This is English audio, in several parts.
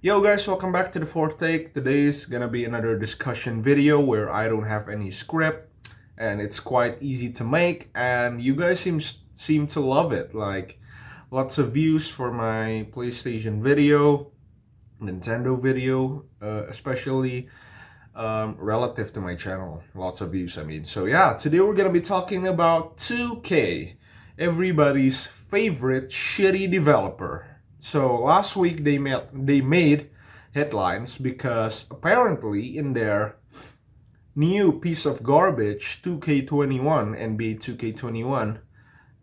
Yo guys, welcome back to the fourth take. Today is gonna be another discussion video where I don't have any script and it's quite easy to make and you guys seem to love it. Like lots of views for my PlayStation video, Nintendo video, especially relative to my channel. Lots of views, I mean. So yeah, today we're gonna be talking about 2K, everybody's favorite shitty developer. So last week they made headlines because apparently in their new piece of garbage 2K21 NBA 2K21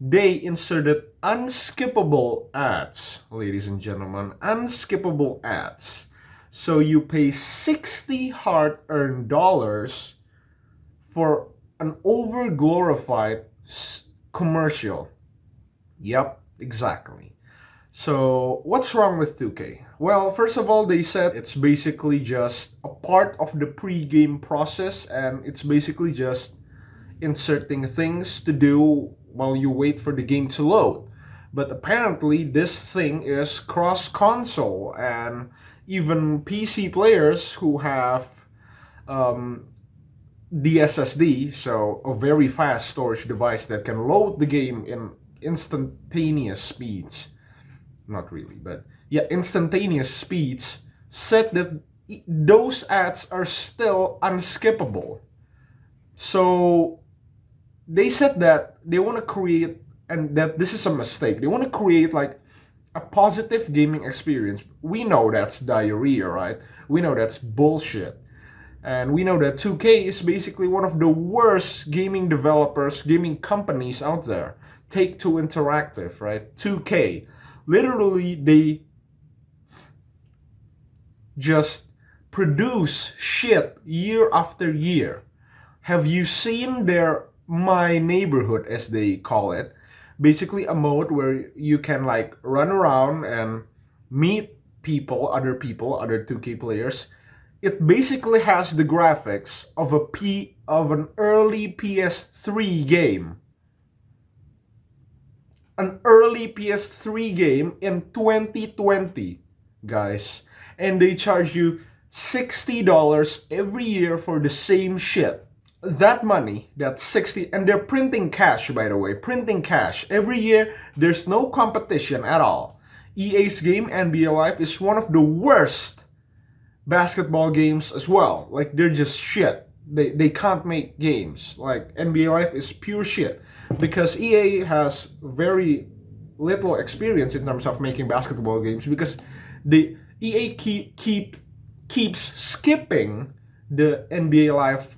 they inserted unskippable ads, ladies and gentlemen, unskippable ads. So you pay 60 hard-earned dollars for an over-glorified commercial. Yep, exactly. So, what's wrong with 2K? Well, first of all, they said it's basically just a part of the pre-game process and it's basically just inserting things to do while you wait for the game to load. But apparently, this thing is cross-console and even PC players who have um, DSSD, so a very fast storage device that can load the game in instantaneous speeds, not really, but yeah, instantaneous speeds, said that those ads are still unskippable. So they said that they want to create, and that this is a mistake. They want to create like a positive gaming experience. We know that's diarrhea, right? We know that's bullshit. And we know that 2K is basically one of the worst gaming developers, gaming companies out there. Take Two Interactive, right? 2K. Literally, they just produce shit year after year. Have you seen their My Neighborhood, as they call it? Basically, a mode where you can like run around and meet people, other 2K players. It basically has the graphics of an early PS3 game. An early PS3 game in 2020, guys. And they charge you $60 every year for the same shit. That money, that 60, and they're printing cash, by the way, printing cash. Every year, there's no competition at all. EA's game, NBA Live, is one of the worst basketball games as well. Like, they're just shit. They can't make games. Like, NBA Live is pure shit. Because EA has very little experience in terms of making basketball games because the EA keeps skipping the NBA Live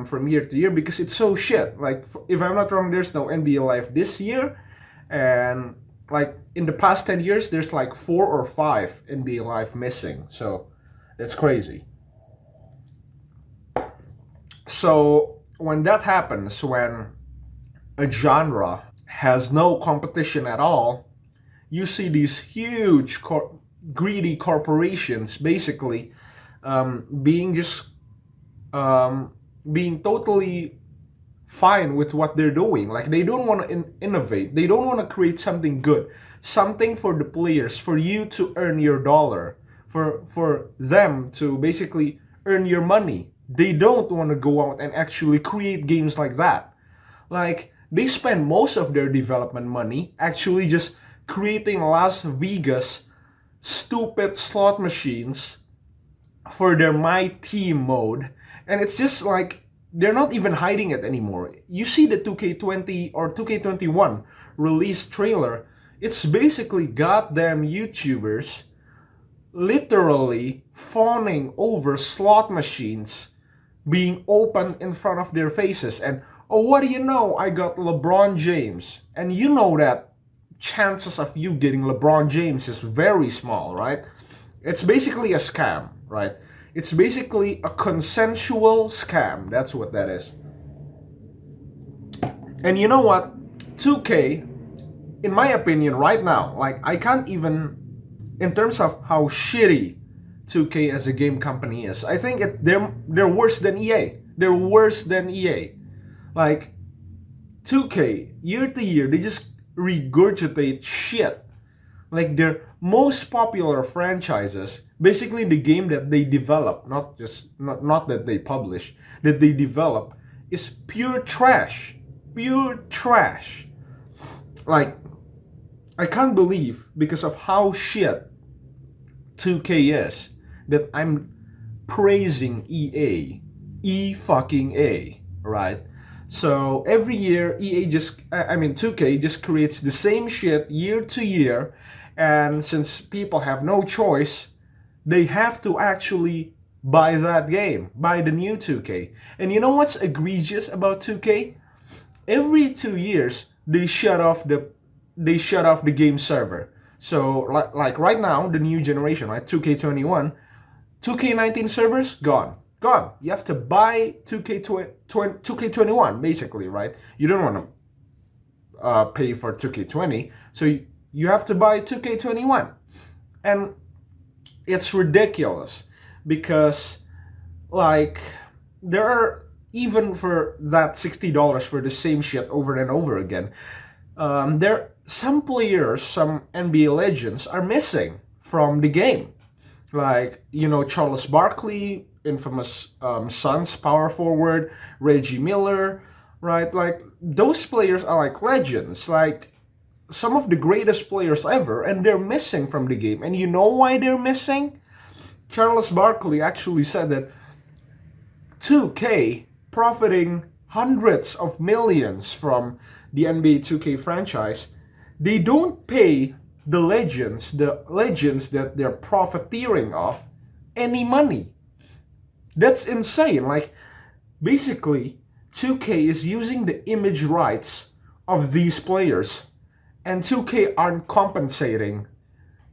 from year to year because it's so shit. Like, if I'm not wrong, there's no NBA Live this year, and like in the past 10 years, there's like 4 or 5 NBA Live missing. So that's crazy. So when that happens, when a genre has no competition at all, you see these huge greedy corporations basically being just being totally fine with what they're doing. Like they don't want to innovate. They don't want to create something good, something for the players, for you to earn your dollar, for them to basically earn your money. They don't want to go out and actually create games like that. Like they spend most of their development money actually just creating Las Vegas stupid slot machines for their My Team mode. And it's just like they're not even hiding it anymore. You see the 2K20 or 2K21 release trailer, it's basically goddamn YouTubers literally fawning over slot machines being opened in front of their faces. And oh, what do you know? I got LeBron James. And you know that chances of you getting LeBron James is very small, right? It's basically a scam, right? It's basically a consensual scam. That's what that is. And you know what? 2K, in my opinion, right now, like I can't even, in terms of how shitty 2K as a game company is, I think they're worse than EA. They're worse than EA. Like 2K, year to year, they just regurgitate shit. Like their most popular franchises, basically the game that they develop, not that they publish, that they develop, is pure trash. Pure trash. Like, I can't believe, because of how shit 2K is, that I'm praising EA. Fucking A, right? So every year I mean 2K just creates the same shit year to year, and since people have no choice, they have to actually buy that game, buy the new 2K. And you know what's egregious about 2K? Every 2 years they shut off the game server. So like right now, the new generation, right, 2K21, 2K19 servers gone. Gone. You have to buy 2K21 basically, right? You don't want to pay for 2K20, so you have to buy 2K21. And it's ridiculous because, like, there are, even for that $60 for the same shit over and over again, there some players, some NBA legends are missing from the game. Like, Charles Barkley, infamous Suns power forward, Reggie Miller, right? Like, those players are like legends, like some of the greatest players ever, and they're missing from the game. And you know why they're missing? Charles Barkley actually said that 2K, profiting hundreds of millions from the NBA 2K franchise, they don't pay the legends that they're profiteering off, any money. That's insane. Like, basically, 2K is using the image rights of these players, and 2K aren't compensating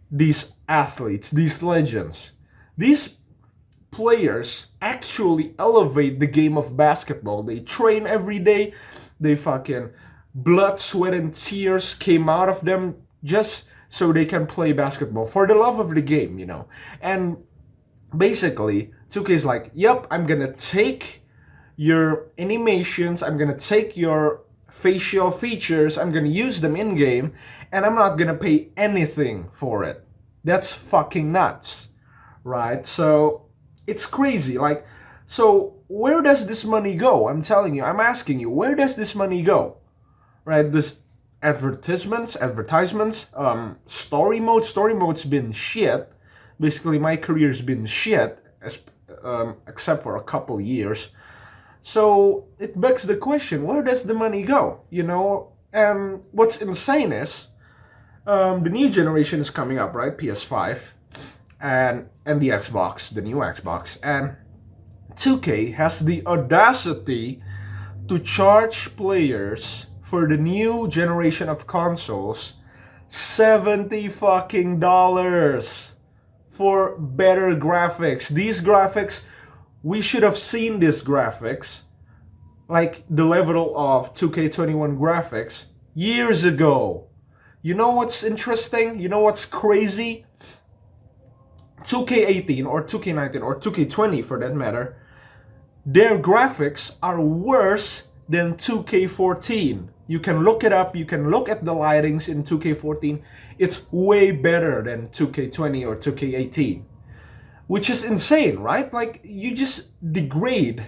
these athletes, these legends. These players actually elevate the game of basketball. They train every day. They fucking blood, sweat, and tears came out of them just so they can play basketball for the love of the game, And basically, 2K is like, yep, I'm gonna take your animations, I'm gonna take your facial features, I'm gonna use them in game, and I'm not gonna pay anything for it. That's fucking nuts, right? So it's crazy. Like, so where does this money go? I'm telling you, I'm asking you, where does this money go? Right? This advertisements, story mode's been shit. Basically, my career's been shit, except for a couple years. So it begs the question, where does the money go? And what's insane is, the new generation is coming up, right? PS5 and the Xbox, the new Xbox, and 2K has the audacity to charge players for the new generation of consoles $70 fucking dollars for better graphics. These graphics, we should have seen these graphics, like the level of 2K21 graphics, years ago. You know what's interesting? You know what's crazy? 2K18 or 2K19 or 2K20 for that matter, their graphics are worse than 2K14. You can look it up, you can look at the lightings in 2K14. It's way better than 2K20 or 2K18. Which is insane, right? Like, you just degrade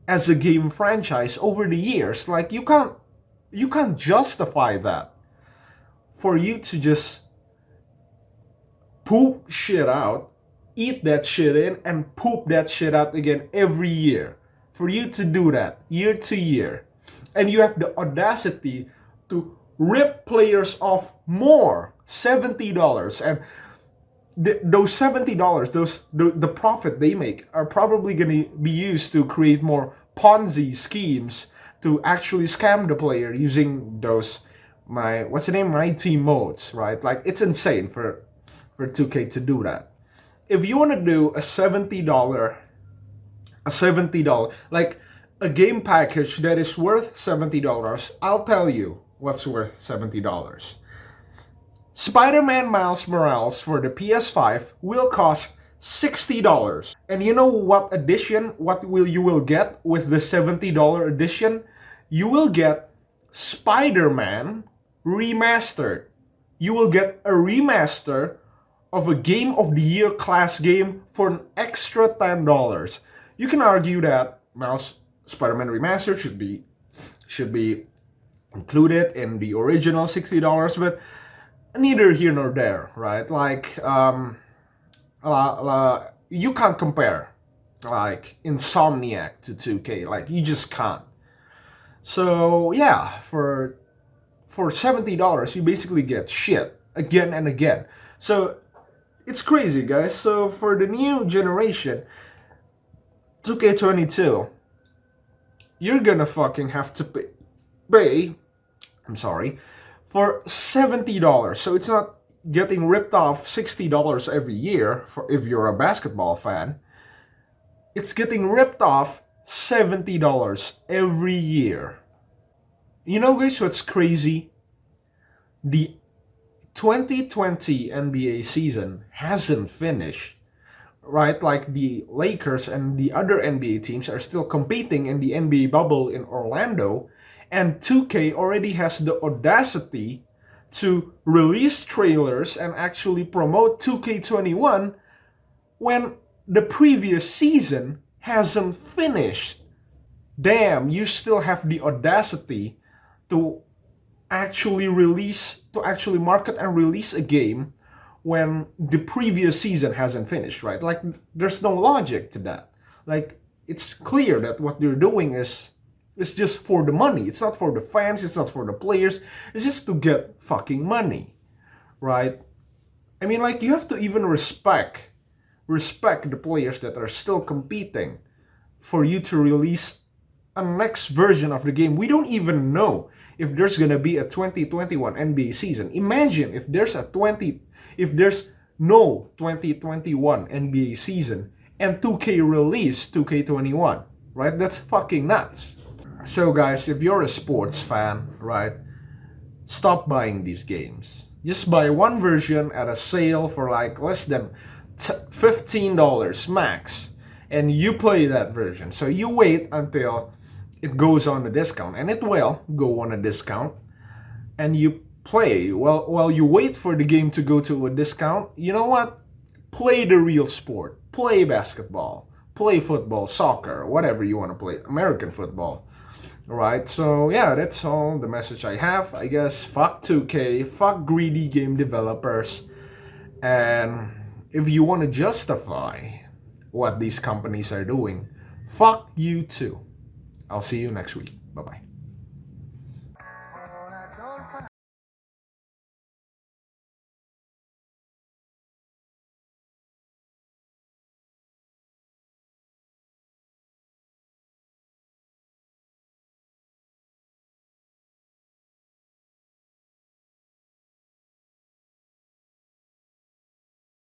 as a game franchise over the years. Like, you can't justify that. For you to just poop shit out, eat that shit in, and poop that shit out again every year. For you to do that year to year. And you have the audacity to rip players off more, $70. And those $70, the profit they make are probably going to be used to create more Ponzi schemes to actually scam the player using those, my team modes, right? Like, it's insane for 2K to do that. If you want to do a $70, like a game package that is worth $70, I'll tell you what's worth $70. Spider-Man Miles Morales for the PS5 will cost $60. And you know what edition, you will get with the $70 edition? You will get Spider-Man Remastered. You will get a remaster of a Game of the Year class game for an extra $10. You can argue that Miles Spider-Man Remastered should be included in the original $60, but neither here nor there, right? Like, you can't compare like Insomniac to 2K. Like, you just can't. So yeah, for $70, you basically get shit again and again. So it's crazy, guys. So for the new generation, 2K22, you're gonna fucking have to pay I'm sorry, for $70. So it's not getting ripped off $60 every year for if you're a basketball fan. It's getting ripped off $70 every year. You know, guys, what's crazy? The 2020 NBA season hasn't finished, right? Like the Lakers and the other NBA teams are still competing in the NBA bubble in Orlando, and 2K already has the audacity to release trailers and actually promote 2K21 when the previous season hasn't finished. Damn, you still have the audacity to actually market and release a game when the previous season hasn't finished, right? Like, there's no logic to that. Like, it's clear that what they're doing is just for the money. It's not for the fans, it's not for the players, it's just to get fucking money, right? I mean, like, you have to even respect the players that are still competing for you to release a next version of the game. We don't even know if there's gonna be a 2021 NBA season. Imagine if there's no 2021 NBA season and 2K release 2K21, right? That's fucking nuts. So guys, if you're a sports fan, right, stop buying these games. Just buy one version at a sale for like less than $15 max, and you play that version. So you wait until it goes on a discount, and it will go on a discount, and you play. Well, while you wait for the game to go to a discount, you know what? Play the real sport. Play basketball. Play football, soccer, whatever you want to play. American football. Alright, so yeah, that's all the message I have. I guess fuck 2K, fuck greedy game developers, and if you want to justify what these companies are doing, fuck you too. I'll see you next week. Bye bye.